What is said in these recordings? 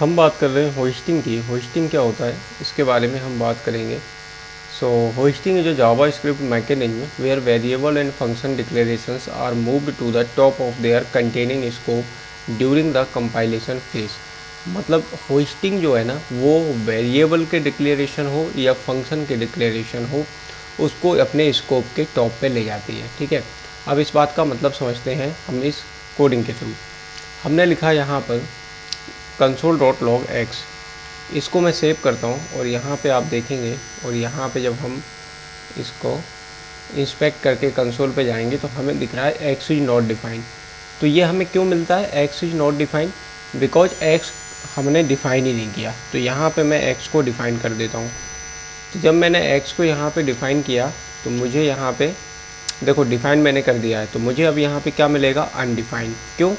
हम बात कर रहे हैं होस्टिंग की। होस्टिंग क्या होता है इसके बारे में हम बात करेंगे। So hosting is a JavaScript mechanism where variable and function declarations are moved to the top of their containing scope during the compilation phase. मतलब होस्टिंग जो है ना, वो वेरिएबल के डिक्लेरेशन हो या फंक्शन के डिक्लेरेशन हो, उसको अपने स्कोप के टॉप पे ले जाती है। ठीक है, अब इस बात का मतलब समझते हैं हम इस कोडिंग के थ्रू। हमने लिखा यहाँ पर console.log x, इसको मैं सेव करता हूँ और यहाँ पे आप देखेंगे, और यहाँ पे जब हम इसको इंस्पेक्ट करके कंसोल पे जाएंगे तो हमें दिख रहा है x इज नॉट डिफाइंड। तो ये हमें क्यों मिलता है x is not defined? Because x हमने डिफाइन ही नहीं किया। तो यहाँ पे मैं x को डिफाइन कर देता हूँ। तो जब मैंने x को यहाँ पे डिफाइन किया तो मुझे यहाँ पे देखो डिफाइन मैंने कर दिया है, तो मुझे अब यहाँ पे क्या मिलेगा? अनडिफाइंड। क्यों?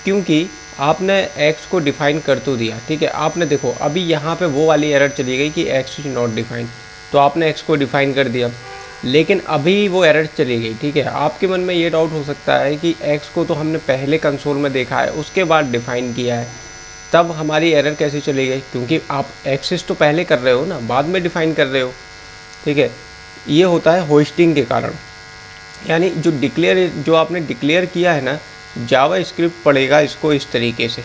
क्योंकि आपने x को डिफाइन कर तो दिया, ठीक है। आपने देखो अभी यहाँ पे वो वाली एरर चली गई कि x इज नॉट डिफाइंड। तो आपने x को डिफाइन कर दिया, लेकिन अभी वो एरर चली गई, ठीक है। आपके मन में ये डाउट हो सकता है कि x को तो हमने पहले कंसोल में देखा है, उसके बाद डिफाइन किया है, तब हमारी एरर कैसे चली गई? क्योंकि आप एक्सेस तो पहले कर रहे हो ना, बाद में डिफाइन कर रहे हो, ठीक है। ये होता है होस्टिंग के कारण। यानी जो आपने डिक्लेयर किया है ना, जावा स्क्रिप्ट पढ़ेगा इसको इस तरीके से।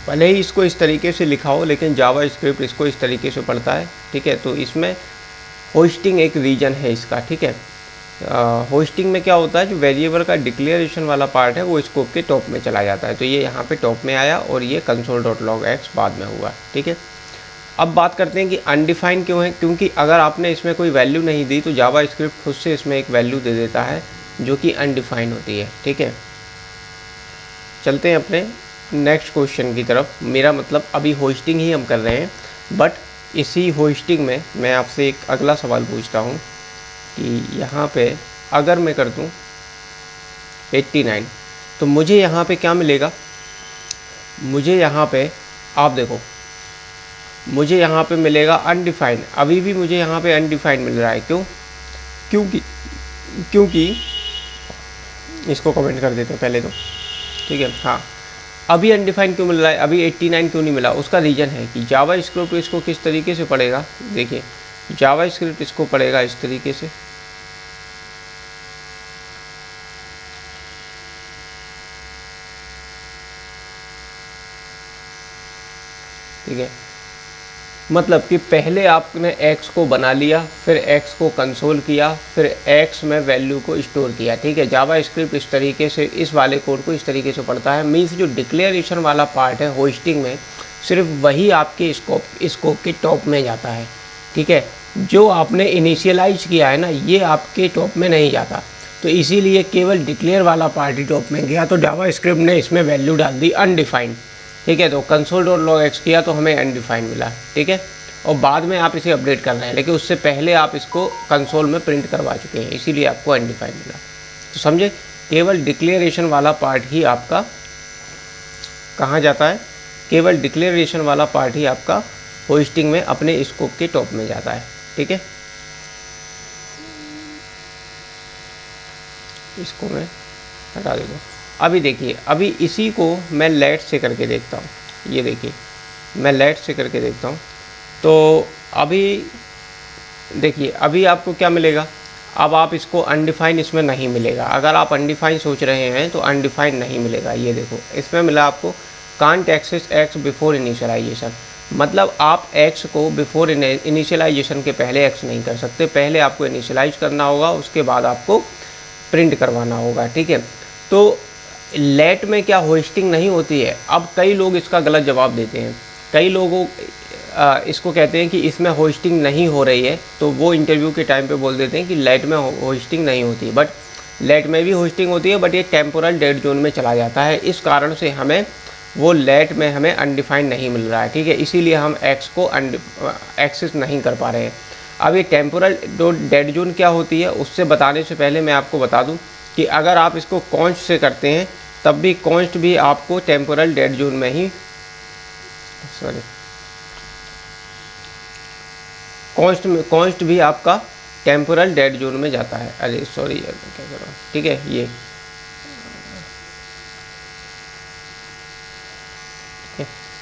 भले ही इसको इस तरीके से लिखा हो, लेकिन जावा स्क्रिप्ट इसको इस तरीके से पढ़ता है, ठीक है। तो इसमें होस्टिंग एक रीजन है इसका, ठीक है। होस्टिंग में क्या होता है, जो वेरिएबल का डिक्लेरेशन वाला पार्ट है वो स्कोप के टॉप में चला जाता है। तो ये यहाँ पे टॉप में आया और ये console.logx बाद में हुआ, ठीक है। अब बात करते हैं कि अनडिफाइन क्यों है। क्योंकि अगर आपने इसमें कोई वैल्यू नहीं दी तो जावा स्क्रिप्ट खुद से इसमें एक वैल्यू दे देता है जो कि अनडिफाइन होती है, ठीक है। चलते हैं अपने नेक्स्ट क्वेश्चन की तरफ। मेरा मतलब अभी होस्टिंग ही हम कर रहे हैं, बट इसी होस्टिंग में मैं आपसे एक अगला सवाल पूछता हूँ कि यहाँ पे अगर मैं कर दूँ 89, तो मुझे यहाँ पे क्या मिलेगा? मुझे यहाँ पे आप देखो, मुझे यहाँ पे मिलेगा अनडिफाइंड। अभी भी मुझे यहाँ पे अनडिफाइंड मिल रहा है। क्यों? क्योंकि इसको कमेंट कर देते हैं पहले तो, ठीक है। हाँ, अभी अनडिफाइंड क्यों मिल रहा है, अभी 89 क्यों नहीं मिला? उसका रीज़न है कि जावा स्क्रिप्ट इसको किस तरीके से पढ़ेगा। देखिए, जावा स्क्रिप्ट इसको पढ़ेगा इस तरीके से, ठीक है। मतलब कि पहले आपने x को बना लिया, फिर x को कंसोल किया, फिर x में वैल्यू को स्टोर किया, ठीक है। जावा स्क्रिप्ट इस तरीके से इस वाले कोड को इस तरीके से पढ़ता है। मीन्स जो डिक्लेरेशन वाला पार्ट है होस्टिंग में, सिर्फ वही आपके स्कोप के टॉप में जाता है, ठीक है। जो आपने इनिशियलाइज किया है ना, ये आपके टॉप में नहीं जाता। तो इसीलिए केवल डिक्लेयर वाला पार्ट ही टॉप में गया, तो जावा स्क्रिप्ट ने इसमें वैल्यू डाल दी अनडिफाइंड, ठीक है। तो console.logx किया तो हमें अनडिफाइंड मिला, ठीक है। और बाद में आप इसे अपडेट कर रहे हैं, लेकिन उससे पहले आप इसको कंसोल में प्रिंट करवा चुके हैं, इसीलिए आपको अनडिफाइंड मिला। तो समझे, केवल डिक्लेरेशन वाला पार्ट ही आपका कहाँ जाता है? केवल डिक्लेरेशन वाला पार्ट ही आपका होस्टिंग में अपने स्कोप के टॉप में जाता है, ठीक है। इसको मैं हटा देता हूँ। अभी देखिए, अभी इसी को मैं लेट से करके देखता हूँ। ये देखिए, मैं लेट से करके देखता हूँ। तो अभी देखिए, अभी आपको क्या मिलेगा? अब आप इसको अनडिफाइन इसमें नहीं मिलेगा। अगर आप अनडिफाइन सोच रहे हैं तो अनडिफाइन नहीं मिलेगा। ये देखो, इसमें मिला आपको can't access x before initialization. मतलब आप x को बिफोर इनिशियलाइजेशन के पहले x नहीं कर सकते, पहले आपको इनिशियलाइज करना होगा, उसके बाद आपको प्रिंट करवाना होगा, ठीक है। तो लेट में क्या होस्टिंग नहीं होती है? अब कई लोग इसका गलत जवाब देते हैं। कई लोगों इसको कहते हैं कि इसमें होस्टिंग नहीं हो रही है, तो वो इंटरव्यू के टाइम पे बोल देते हैं कि लेट में होस्टिंग नहीं होती। बट लेट में भी होस्टिंग होती है, बट ये टेम्पोरल डेड जोन में चला जाता है। इस कारण से हमें वो लेट में हमें अनडिफाइंड नहीं मिल रहा है, ठीक है। इसीलिए हम एक्स को एक्सेस नहीं कर पा रहे हैं। अब ये टेम्पोरल डेड जोन क्या होती है, उससे बताने से पहले मैं आपको बता दूं कि अगर आप इसको कॉन्स्ट से करते हैं तब भी कॉन्स्ट भी आपको टेम्पोरल डेड जोन में ही कॉन्स्ट भी आपका टेम्पोरल डेड जोन में जाता है। अरे सॉरी यार, मैं क्या कर रहा हूँ, ठीक है। ये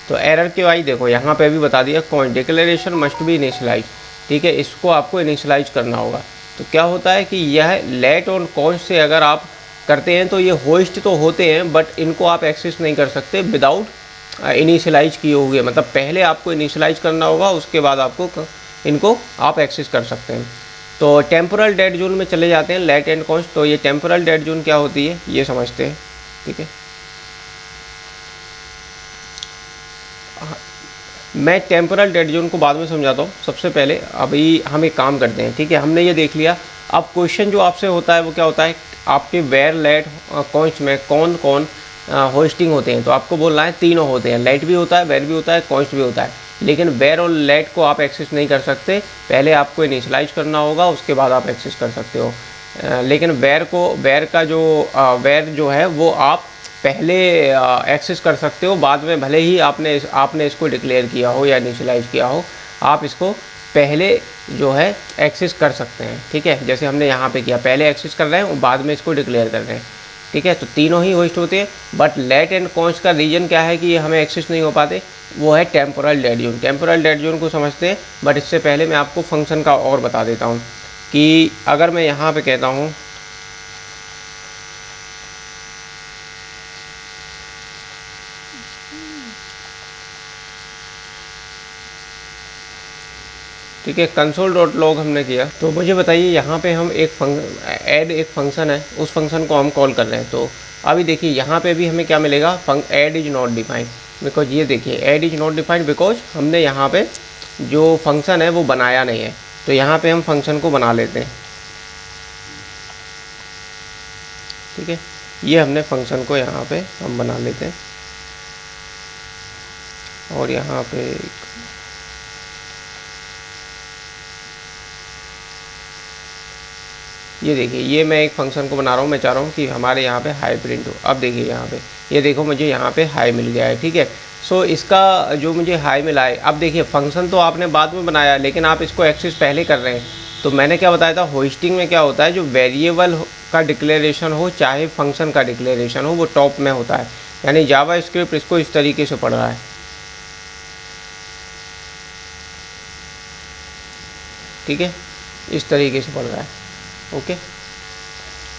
तो एरर के वाई देखो यहाँ पे भी बता दिया, कौन डिक्लेरेशन मस्ट बी इनिशियलाइज, ठीक है, इसको आपको इनिशियलाइज करना होगा। तो क्या होता है कि यह लेट और कॉन्स्ट से अगर आप करते हैं तो ये होस्ट तो होते हैं, बट इनको आप एक्सेस नहीं कर सकते विदाउट इनिशियलाइज किए हुए, मतलब पहले आपको इनिशियलाइज करना होगा, उसके बाद आपको इनको आप एक्सेस कर सकते हैं। तो टेम्पोरल डेड जोन में चले जाते हैं, लेट एंड कॉन्स्ट। तो ये टेम्पोरल डेड जोन क्या होती है ये समझते हैं, ठीक है। मैं टेम्पोरल डेड जोन को बाद में समझाता हूँ, सबसे पहले अभी हम एक काम करते हैं, ठीक है। हमने ये देख लिया, अब क्वेश्चन जो आपसे होता है वो क्या होता है, आपके वेयर लेट कॉन्स्ट में कौन कौन होस्टिंग होते हैं। तो आपको बोलना है तीनों होते हैं, लेट भी होता है, वेयर भी होता है, कॉन्स्ट भी होता है। लेकिन वेयर और लेट को आप एक्सेस नहीं कर सकते, पहले आपको इनिशियलाइज करना होगा, उसके बाद आप एक्सेस कर सकते हो। लेकिन वेयर का जो वेयर जो है वो आप पहले एक्सेस कर सकते हो, बाद में भले ही आपने इसको डिक्लेयर किया हो या इनिशियलाइज किया हो, आप इसको पहले जो है एक्सेस कर सकते हैं, ठीक है। जैसे हमने यहाँ पे किया, पहले एक्सेस कर रहे हैं और बाद में इसको डिक्लेयर कर रहे हैं, ठीक है। तो तीनों ही होस्ट होते हैं, बट लेट एंड कॉन्स्ट का रीजन क्या है कि ये हमें एक्सेस नहीं हो पाते, वो है temporal dead zone. Temporal dead zone को समझते हैं, बट इससे पहले मैं आपको फंक्शन का और बता देता हूँ कि अगर मैं यहाँ पे कहता हूँ ठीक है, कंसोल डॉट लॉग हमने किया, तो मुझे बताइए यहाँ पे हम एक फंक्शन है, उस फंक्शन को हम कॉल कर रहे हैं। तो अभी देखिए यहाँ पे भी हमें क्या मिलेगा, add is not defined, because ये देखिए add is not defined, because हमने यहाँ पे जो फंक्शन है वो बनाया नहीं है। तो यहाँ पे हम फंक्शन को बना लेते हैं, ठीक है। ये हमने फंक्शन को यहाँ पे हम बना लेते हैं, और यहाँ पे ये देखिए, ये मैं एक फंक्शन को बना रहा हूँ, मैं चाह रहा हूँ कि हमारे यहाँ पे हाई प्रिंट हो। अब देखिए यहाँ पे, ये देखो मुझे यहाँ पे हाई मिल गया है, ठीक है। सो इसका जो मुझे हाई मिला है, अब देखिए फंक्शन तो आपने बाद में बनाया, लेकिन आप इसको एक्सेस पहले कर रहे हैं। तो मैंने क्या बताया था, होस्टिंग में क्या होता है, जो वेरिएबल का डिक्लेरेशन हो चाहे फंक्शन का डिक्लेरेशन हो, वो टॉप में होता है। यानी जावा स्क्रिप्ट इसको इस तरीके से पढ़ रहा है, ठीक है, इस तरीके से पढ़ रहा है, ओके,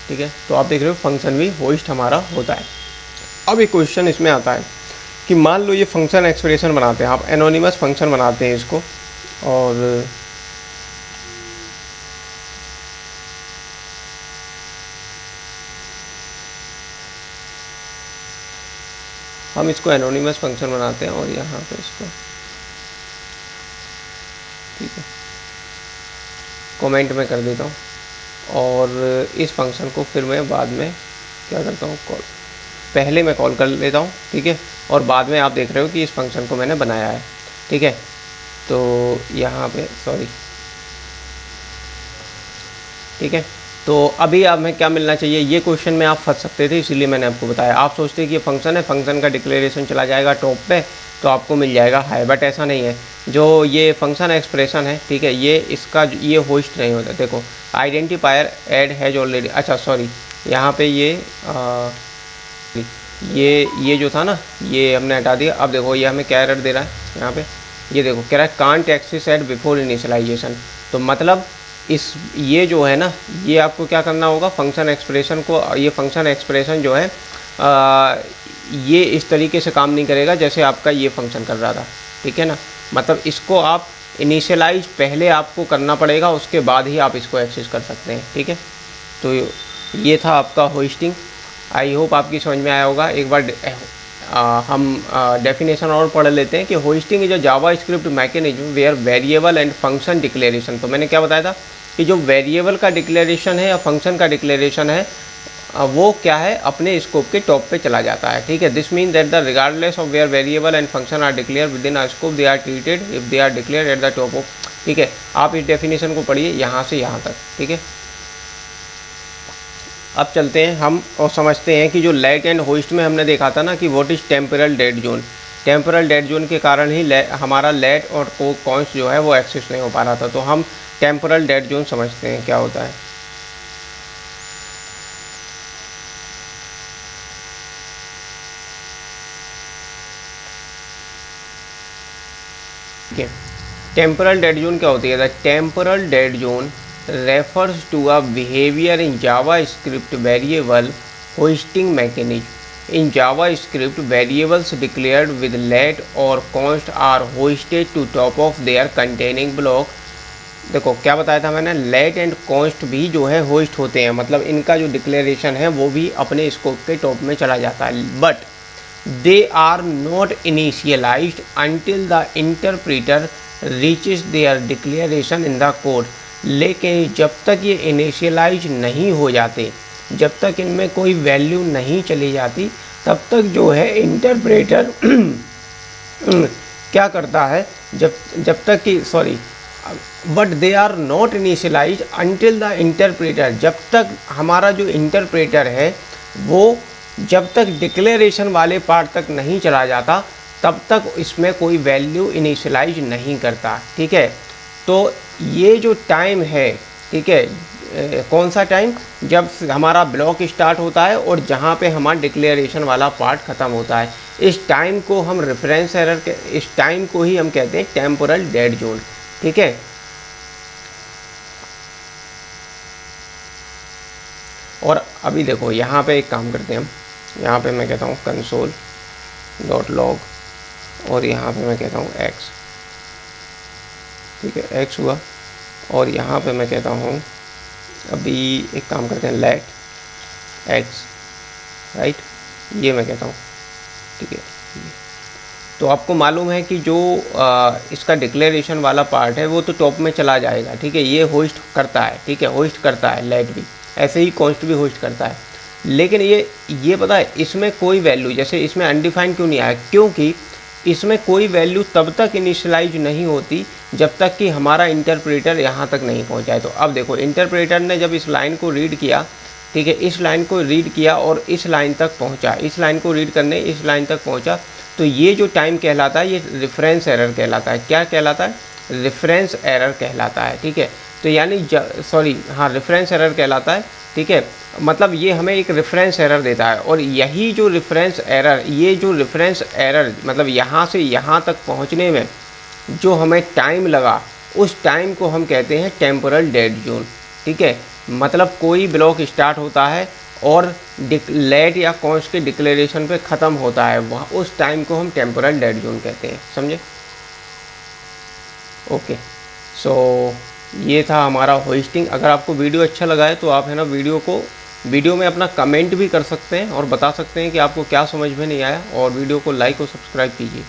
ठीक है। तो आप देख रहे हो फंक्शन भी होस्ट हमारा होता है। अब एक क्वेश्चन इसमें आता है कि मान लो ये फंक्शन एक्सप्रेशन बनाते हैं, आप एनोनिमस फंक्शन बनाते हैं इसको, और हम इसको एनोनिमस फंक्शन बनाते हैं, और यहाँ पे इसको, ठीक है, कमेंट में कर देता हूँ, और इस फंक्शन को फिर मैं बाद में क्या करता हूँ, कॉल, पहले मैं कॉल कर लेता हूँ, ठीक है, और बाद में आप देख रहे हो कि इस फंक्शन को मैंने बनाया है, ठीक है। तो यहाँ पे सॉरी, ठीक है। तो अभी आप हमें क्या मिलना चाहिए, ये क्वेश्चन में आप फंस सकते थे, इसीलिए मैंने आपको बताया। आप सोचते हैं कि ये फंक्शन है, फंक्शन का डिक्लेरेशन चला जाएगा टॉप पे, तो आपको मिल जाएगा हाई, बट ऐसा नहीं है। जो ये फंक्शन एक्सप्रेशन है, ठीक है, ये इसका ये होस्ट नहीं होता। देखो आइडेंटिफायर ऐड हैज ऑलरेडी, अच्छा सॉरी, यहाँ पे ये जो था ना, ये हमने हटा दिया। अब देखो ये हमें क्या एरर दे रहा है यहाँ पे, ये देखो कह रहा है can't access at before initialization. तो मतलब ये जो है ना, ये आपको क्या करना होगा, फंक्शन एक्सप्रेशन को, ये फंक्शन एक्सप्रेशन जो है ये इस तरीके से काम नहीं करेगा जैसे आपका ये फंक्शन कर रहा था, ठीक है ना। मतलब इसको आप इनिशियलाइज पहले आपको करना पड़ेगा, उसके बाद ही आप इसको एक्सेस कर सकते हैं, ठीक है। तो ये था आपका होस्टिंग। आई होप आपकी समझ में आया होगा। एक बार हम डेफिनेशन और पढ़ लेते हैं कि hoisting is a JavaScript mechanism where variable and function declaration. तो मैंने क्या बताया था कि जो वेरिएबल का डिक्लेरेशन है या फंक्शन का डिक्लेरेशन है, वो क्या है, अपने स्कोप के टॉप पे चला जाता है, ठीक है। This mean that the regardless of where variable and function are declare within a scope, they are treated if they are declare at the top of, ठीक है। आप इस डेफिनेशन को पढ़िए यहाँ से यहाँ तक, ठीक है। अब चलते हैं हम और समझते हैं कि जो लेट एंड होस्ट में हमने देखा था ना कि what is temporal dead zone. Temporal dead zone के कारण ही हमारा लेट और कॉन्स्ट जो है वो एक्सेस नहीं हो पा रहा था। तो हम टेम्पोरल डेड जोन समझते हैं क्या होता है। देखिए टेम्पोरल डेड जोन क्या होती है? The temporal dead zone refers to a behavior in JavaScript variable hoisting mechanism. In JavaScript, variables declared with let or const are hoisted to top of their containing block. देखो क्या बताया था मैंने, late and const भी जो है host होते हैं, मतलब इनका जो डिक्लेरेशन है वो भी अपने स्कोप के टॉप में चला जाता है, but they are not initialized until the interpreter reaches their declaration in the code. लेकिन जब तक ये इनिशियलाइज नहीं हो जाते, जब तक इनमें कोई वैल्यू नहीं चली जाती, तब तक जो है इंटरप्रेटर क्या करता है, जब तक कि but they are not initialize until the interpreter, जब तक हमारा जो इंटरप्रेटर है वो जब तक डिक्लेरेशन वाले पार्ट तक नहीं चला जाता तब तक इसमें कोई वैल्यू इनिशियलाइज नहीं करता। ठीक है, तो ये जो टाइम है, ठीक है, कौन सा टाइम? जब हमारा ब्लॉक स्टार्ट होता है और जहाँ पे हमारा डिक्लेरेशन वाला पार्ट ख़त्म होता है, इस टाइम को हम रेफरेंस एरर के, इस टाइम को ही हम कहते हैं टेम्पोरल डेड जोन। ठीक है, और अभी देखो यहाँ पे एक काम करते हैं हम, यहाँ पे मैं कहता हूँ console.log और यहाँ पे मैं कहता हूँ x। ठीक है, x हुआ, और यहाँ पे मैं कहता हूँ अभी एक काम करते हैं let x, राइट, ये मैं कहता हूँ। ठीक है, तो आपको मालूम है कि जो इसका डिक्लेरेशन वाला पार्ट है वो तो टॉप में चला जाएगा। ठीक है, ये होस्ट करता है, ठीक है, होस्ट करता है लेट भी, ऐसे ही कॉन्स्ट भी होस्ट करता है। लेकिन ये पता है इसमें कोई वैल्यू, जैसे इसमें अनडिफाइंड क्यों नहीं आया? क्योंकि इसमें कोई वैल्यू तब तक इनिशियलाइज नहीं होती जब तक कि हमारा इंटरप्रेटर यहाँ तक नहीं पहुँचाए। तो अब देखो इंटरप्रेटर ने जब इस लाइन को रीड किया, ठीक है, इस लाइन को रीड किया और इस लाइन तक पहुँचा, इस लाइन को रीड करने इस लाइन तक पहुँचा, तो ये जो टाइम कहलाता है ये रेफरेंस एरर कहलाता है। क्या कहलाता है? रेफरेंस एरर कहलाता है। ठीक है, तो यानी रेफरेंस एरर कहलाता है। ठीक है, मतलब ये हमें एक रेफरेंस एरर देता है, और यही जो रेफरेंस एरर, ये जो रेफरेंस एरर मतलब यहाँ से यहाँ तक पहुँचने में जो हमें टाइम लगा, उस टाइम को हम कहते हैं टेम्पोरल डेड जोन। ठीक है, मतलब कोई ब्लॉक स्टार्ट होता है और लेट या कॉन्स्ट के डिक्लेरेशन पे ख़त्म होता है, वहाँ उस टाइम को हम टेम्पोरल डेड जोन कहते हैं। समझे? ओके, सो ये था हमारा होस्टिंग। अगर आपको वीडियो अच्छा लगा है तो आप है ना वीडियो में अपना कमेंट भी कर सकते हैं और बता सकते हैं कि आपको क्या समझ में नहीं आया, और वीडियो को लाइक और सब्सक्राइब कीजिए।